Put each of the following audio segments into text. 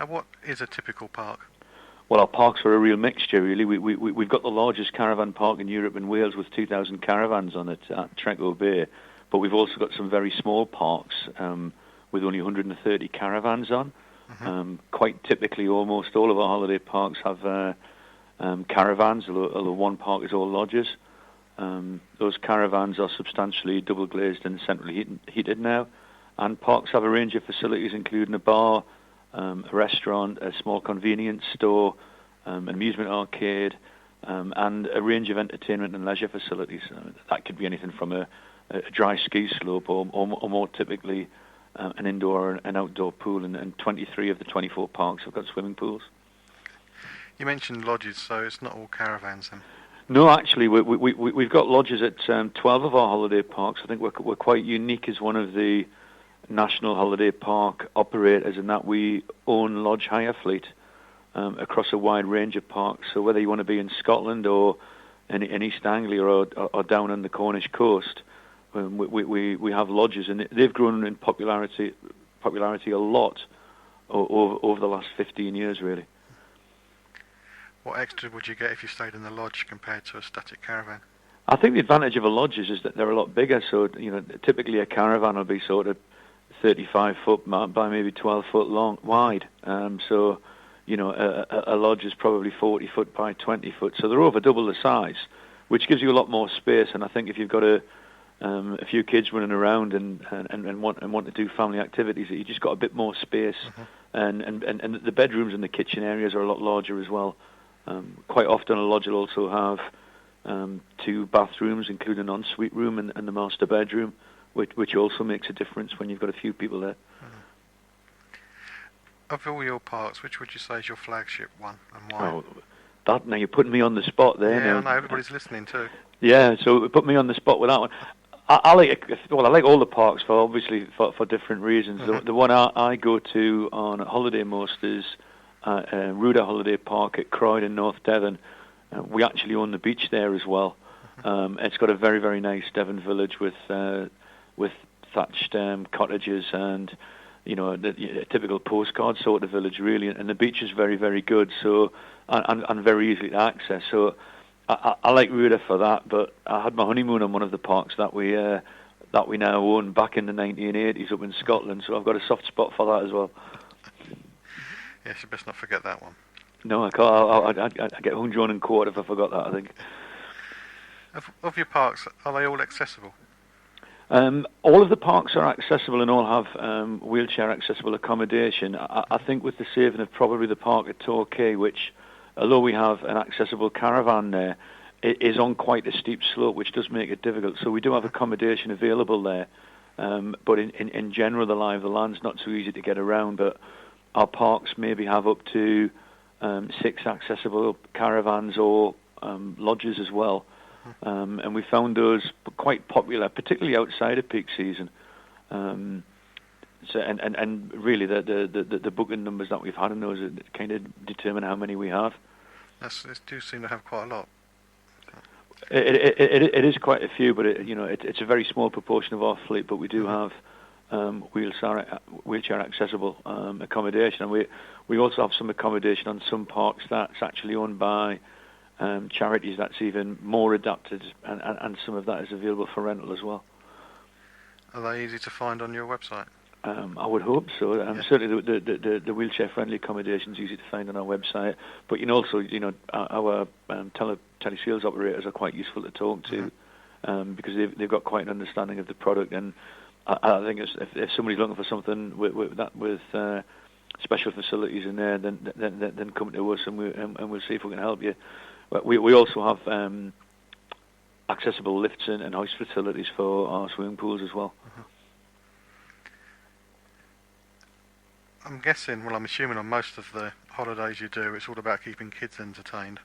What is a typical park? Well, our parks are a real mixture, really. We've got the largest caravan park in Europe and Wales with 2,000 caravans on it at Treco Bay, but we've also got some very small parks with only 130 caravans on. Quite typically, almost all of our holiday parks have caravans, although one park is all lodges. Those caravans are substantially double glazed and centrally heated now, and parks have a range of facilities including a bar, a restaurant, a small convenience store, an amusement arcade, and a range of entertainment and leisure facilities. That could be anything from a dry ski slope or more typically an indoor and outdoor pool, and 23 of the 24 parks have got swimming pools. You mentioned lodges, so it's not all caravans then? No, actually, we've got lodges at 12 of our holiday parks. I think we're quite unique as one of the national holiday park operators in that we own lodge hire fleet across a wide range of parks. So whether you want to be in Scotland or in East Anglia or down on the Cornish coast, we have lodges, and they've grown in popularity a lot over the last 15 years, really. What extra would you get if you stayed in the lodge compared to a static caravan? I think the advantage of a lodge is that they're a lot bigger. So typically a caravan will be sort of 35 foot by maybe 12 foot wide. So a lodge is probably 40 foot by 20 foot. So they're over double the size, which gives you a lot more space. And I think if you've got a few kids running around and want to do family activities, you just got a bit more space. And the bedrooms and the kitchen areas are a lot larger as well. Quite often a lodge will also have 2 bathrooms, including an ensuite room and the master bedroom, which also makes a difference when you've got a few people there. Of all your parks, which would you say is your flagship one, and why? Oh, now you're putting me on the spot there. Yeah, now. I know, everybody's listening too. Yeah, so put me on the spot with that one. I like all the parks for different reasons. The one I go to on holiday most is Ruda Holiday Park at Croydon, North Devon. We actually own the beach there as well. It's got a very, very nice Devon village with thatched cottages and the typical postcard sort of village, really. And the beach is very, very good. So and very easy to access. So I like Ruda for that. But I had my honeymoon on one of the parks that we now own back in the 1980s up in Scotland. So I've got a soft spot for that as well. Yes, you best not forget that one. No, I can't. I get hung drawn and caught if I forgot that, I think. Of your parks, are they all accessible? All of the parks are accessible and all have wheelchair accessible accommodation. I think with the saving of probably the park at Torquay, which, although we have an accessible caravan there, it is on quite a steep slope, which does make it difficult. So we do have accommodation available there. But in general, the lie of the land's not so easy to get around. But our parks maybe have up to 6 accessible caravans or lodges as well. And we found those quite popular, particularly outside of peak season. And really the booking numbers that we've had in those kind of determine how many we have. They do seem to have quite a lot. It is quite a few, but it's a very small proportion of our fleet. But we do have wheelchair accessible accommodation, and we also have some accommodation on some parks that's actually owned by charities that's even more adapted, and some of that is available for rental as well. Are they easy to find on your website? I would hope so. Certainly the wheelchair-friendly accommodation is easy to find on our website. But also, our telesales operators are quite useful to talk to because they've got quite an understanding of the product. And I think if somebody's looking for something with special facilities in there, then come to us and we'll see if we can help you. We also have accessible lifts and hoist facilities for our swimming pools as well. I'm assuming on most of the holidays you do, it's all about keeping kids entertained.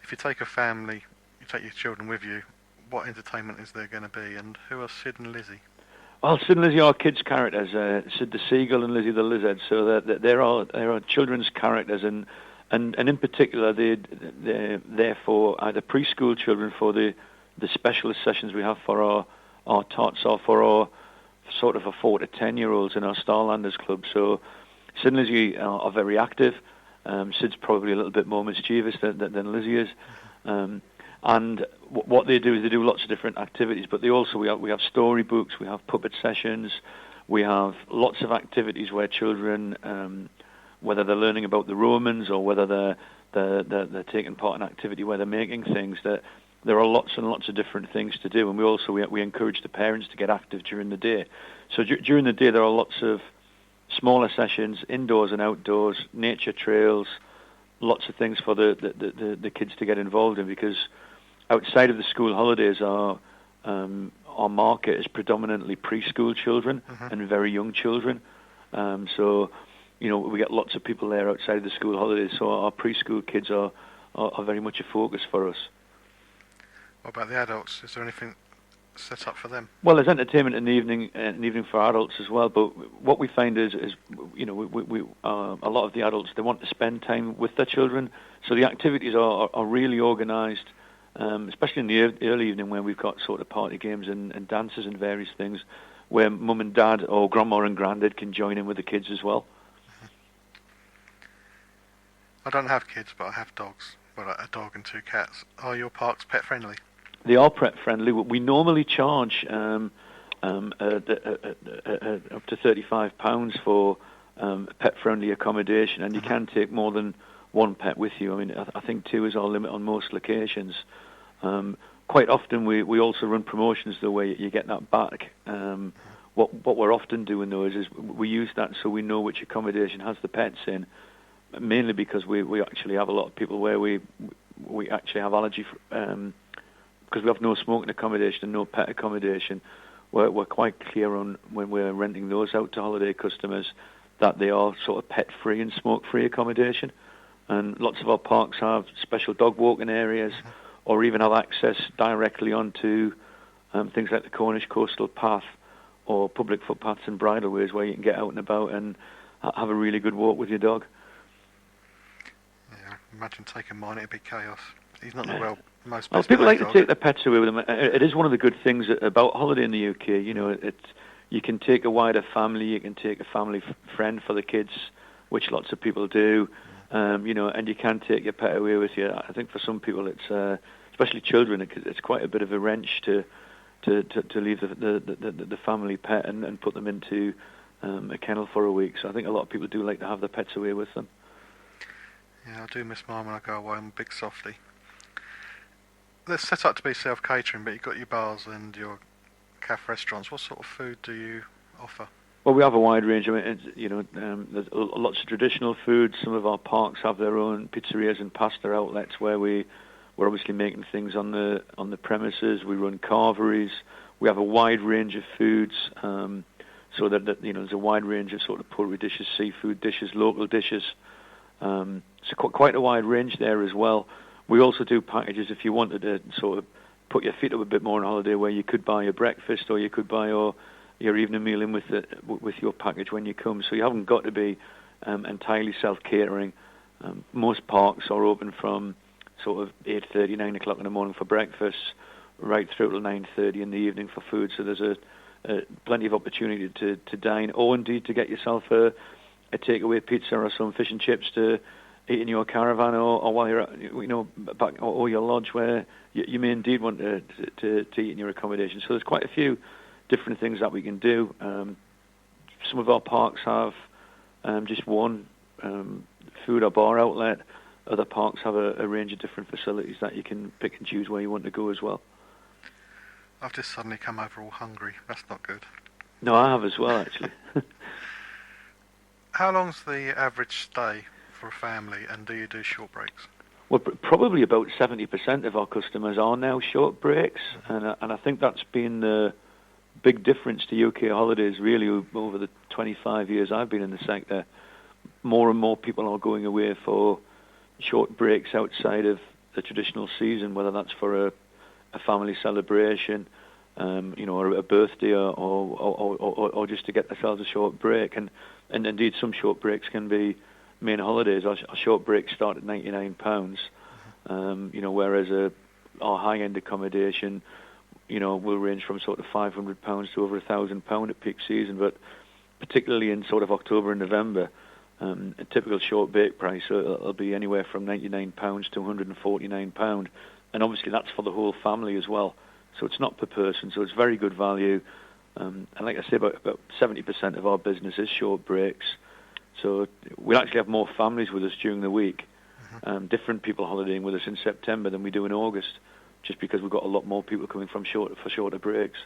If you take a family, you take your children with you, what entertainment is there going to be, and who are Sid and Lizzie? Well, Sid and Lizzie are kids' characters, Sid the Seagull and Lizzie the Lizard, so they're all children's characters, and in particular, they're there for either preschool children for the specialist sessions we have for our tots or for our sort of a 4 to 10-year-olds in our Starlanders Club. So Sid and Lizzie are very active. Sid's probably a little bit more mischievous than Lizzie is. And what they do is they do lots of different activities, but we have storybooks, we have puppet sessions, we have lots of activities where children, whether they're learning about the Romans or whether they're taking part in an activity where they're making things, that there are lots and lots of different things to do. And we encourage the parents to get active during the day. So during the day there are lots of smaller sessions, indoors and outdoors, nature trails, lots of things for the kids to get involved in, because outside of the school holidays, our market is predominantly preschool children and very young children. So, we get lots of people there outside of the school holidays. So our preschool kids are very much a focus for us. What about the adults? Is there anything set up for them? Well, there's entertainment in the evening for adults as well. But what we find is we a lot of the adults, they want to spend time with their children. So the activities are really organised. Especially in the early evening, where we've got sort of party games and dances and various things, where mum and dad or grandma and granddad can join in with the kids as well. I don't have kids, but I have dogs. Well, a dog and 2 cats. Are your parks pet friendly? They are pet friendly. We normally charge up to £35 for pet friendly accommodation, and you can take more than one pet with you. I mean, I think 2 is our limit on most locations. Quite often we also run promotions the way you get that back. What we're often doing though is we use that so we know which accommodation has the pets in, mainly because we actually have a lot of people where we actually have allergy because we have no smoking accommodation and no pet accommodation. We're quite clear on when we're renting those out to holiday customers that they are sort of pet free and smoke free accommodation. And lots of our parks have special dog walking areas, or even have access directly onto things like the Cornish Coastal Path or public footpaths and bridleways, where you can get out and about and have a really good walk with your dog. Yeah, imagine taking mine, it'd be chaos. He's not most. Well, people like to take their pets away with them. It is one of the good things about holiday in the UK. You can take a wider family, you can take a family friend for the kids, which lots of people do. And you can take your pet away with you. I think for some people, it's especially children, it's quite a bit of a wrench to leave the family pet and put them into a kennel for a week. So I think a lot of people do like to have their pets away with them. Yeah, I do miss mine when I go away. I'm a big softie. They're set up to be self-catering, but you've got your bars and your cafe restaurants. What sort of food do you offer? Well, we have a wide range. I mean, there's lots of traditional foods. Some of our parks have their own pizzerias and pasta outlets where we're obviously making things on the premises. We run carveries. We have a wide range of foods, so that there's a wide range of sort of poultry dishes, seafood dishes, local dishes. So quite a wide range there as well. We also do packages if you wanted to sort of put your feet up a bit more on holiday, where you could buy a breakfast or you could buy your evening meal in with your package when you come. So you haven't got to be entirely self-catering. Most parks are open from sort of 8:30, 9 o'clock in the morning for breakfast, right through till 9:30 in the evening for food. So there's plenty of opportunity to dine, or indeed to get yourself a takeaway pizza or some fish and chips to eat in your caravan, or while you're back, or your lodge, where you may indeed want to eat in your accommodation. So there's quite a few different things that we can do. Some of our parks have just one food or bar outlet. Other parks have a range of different facilities that you can pick and choose where you want to go as well. I've just suddenly come over all hungry. That's not good. No, I have as well, actually. How long's the average stay for a family, and do you do short breaks? Well, probably about 70% of our customers are now short breaks, and I think that's been the big difference to UK holidays, really, over the 25 years I've been in the sector. More and more people are going away for short breaks outside of the traditional season, whether that's for a family celebration, or a birthday, or just to get themselves a short break. And indeed, some short breaks can be main holidays. Our short breaks start at £99, whereas our high-end accommodation, will range from sort of £500 to over £1,000 at peak season. But particularly in sort of October and November, A typical short bake price will be anywhere from £99 to £149, and obviously that's for the whole family as well. So it's not per person, so it's very good value. And like I say, about 70% of our business is short breaks. So we'll actually have more families with us during the week. Different people holidaying with us in September than we do in August, just because we've got a lot more people coming from shorter breaks.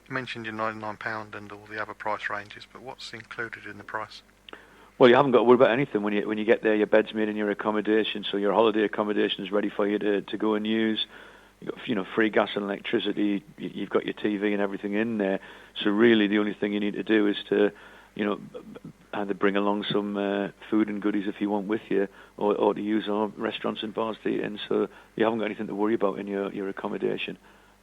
You mentioned your £99 and all the other price ranges, but what's included in the price? Well, you haven't got to worry about anything when you get there. Your bed's made in your accommodation, so your holiday accommodation is ready for you to go and use. You've got free gas and electricity. You've got your TV and everything in there. So really, the only thing you need to do is to either bring along some food and goodies if you want with you, or to use our restaurants and bars to eat in. So you haven't got anything to worry about in your accommodation.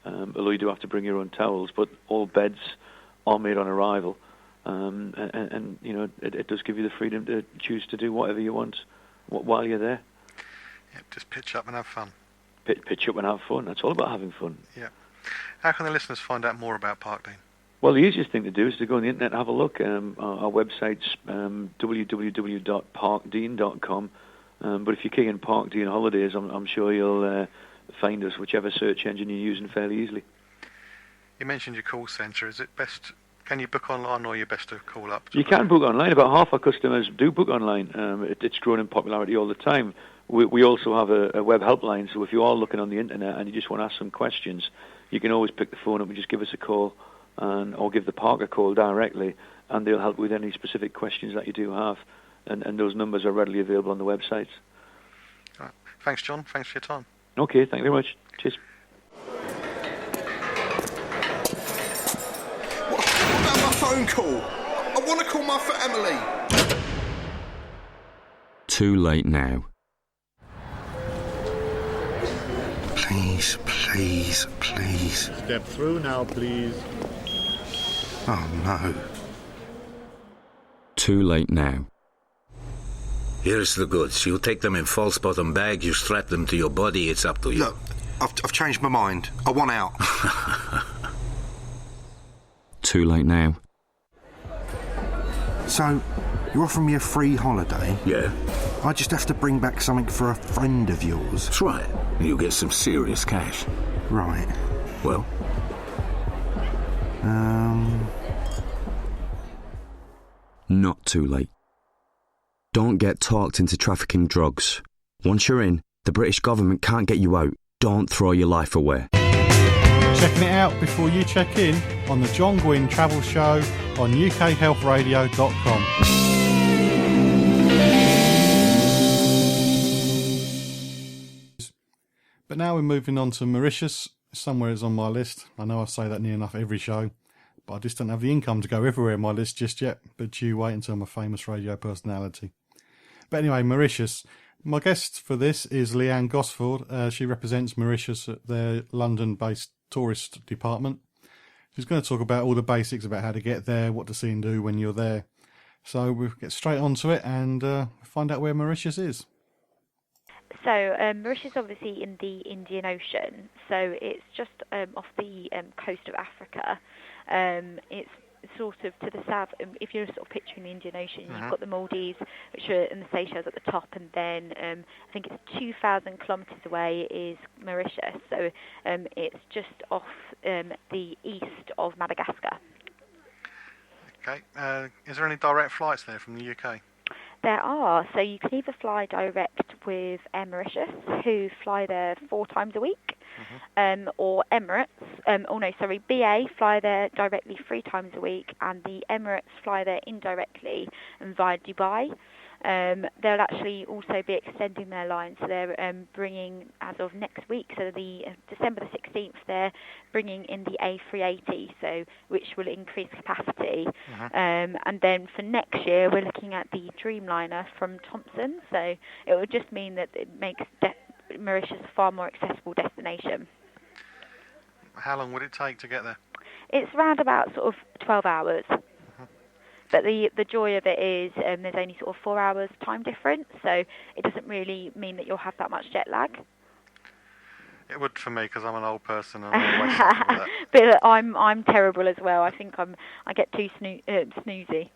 Although you do have to bring your own towels, but all beds are made on arrival, and it does give you the freedom to choose to do whatever you want while you're there. Yeah, just pitch up and have fun. Pitch up and have fun. That's all about having fun. Yeah. How can the listeners find out more about Parkdean? Well, the easiest thing to do is to go on the internet and have a look. Our website's www.parkdean.com. But if you key in Parkdean Holidays, I'm sure you'll find us, whichever search engine you're using, fairly easily. You mentioned your call centre. Is it best? Can you book online, or are you best to call up? You can book online. About half our customers do book online. It's grown in popularity all the time. We also have a web helpline, so if you are looking on the internet and you just want to ask some questions, you can always pick the phone up and just give us a call, or give the park a call directly, and they'll help with any specific questions that you do have. And those numbers are readily available on the website. Right. Thanks, John. Thanks for your time. Okay, thank you very much. Cheers. What about my phone call? I want to call my family. Too late now. Please, please, please. Step through now, please. Oh, no. Too late now. Here's the goods. You take them in false bottom bag, you strap them to your body, it's up to you. Look, I've changed my mind. I want out. Too late now. So, you're offering me a free holiday? Yeah, I just have to bring back something for a friend of yours. that's right. You get some serious cash. Right. Well, Not too late. Don't get talked into trafficking drugs. Once you're in, the British government can't get you out. Don't throw your life away. Checking it out before you check in on the John Guinn Travel Show on ukhealthradio.com. But now we're moving on to Mauritius. Somewhere is on my list. I know I say that near enough every show, but I just don't have the income to go everywhere on my list just yet. But you wait until I'm a famous radio personality. But anyway, Mauritius. My guest for this is Leanne Gosford. She represents Mauritius at their London-based tourist department. She's going to talk about all the basics about how to get there, what to see and do when you're there. So we'll get straight on to it and find out where Mauritius is. So Mauritius is obviously in the Indian Ocean, so it's just off the coast of Africa. It's sort of to the south. If you're sort of picturing the Indian Ocean, you've got the Maldives, which are in the Seychelles at the top, and then I think it's 2,000 kilometres away is Mauritius. So it's just off the east of Madagascar. Okay. Is there any direct flights there from the UK? There are. So you can either fly direct with Air Mauritius, who fly there 4 times a week, or Emirates. BA fly there directly 3 times a week, and the Emirates fly there indirectly and via Dubai. They'll actually also be extending their line, so they're bringing, as of next week, so the December the 16th, they're bringing in the A380, so which will increase capacity. And then for next year, we're looking at the Dreamliner from Thompson, so it would just mean that it makes Mauritius a far more accessible destination. How long would it take to get there? It's around about sort of 12 hours. But the joy of it is there's only sort of 4 hours time difference, so it doesn't really mean that you'll have that much jet lag. It would for me, because I'm an old person and I'm always happy with that. But I'm terrible as well. I think I get too snoozy.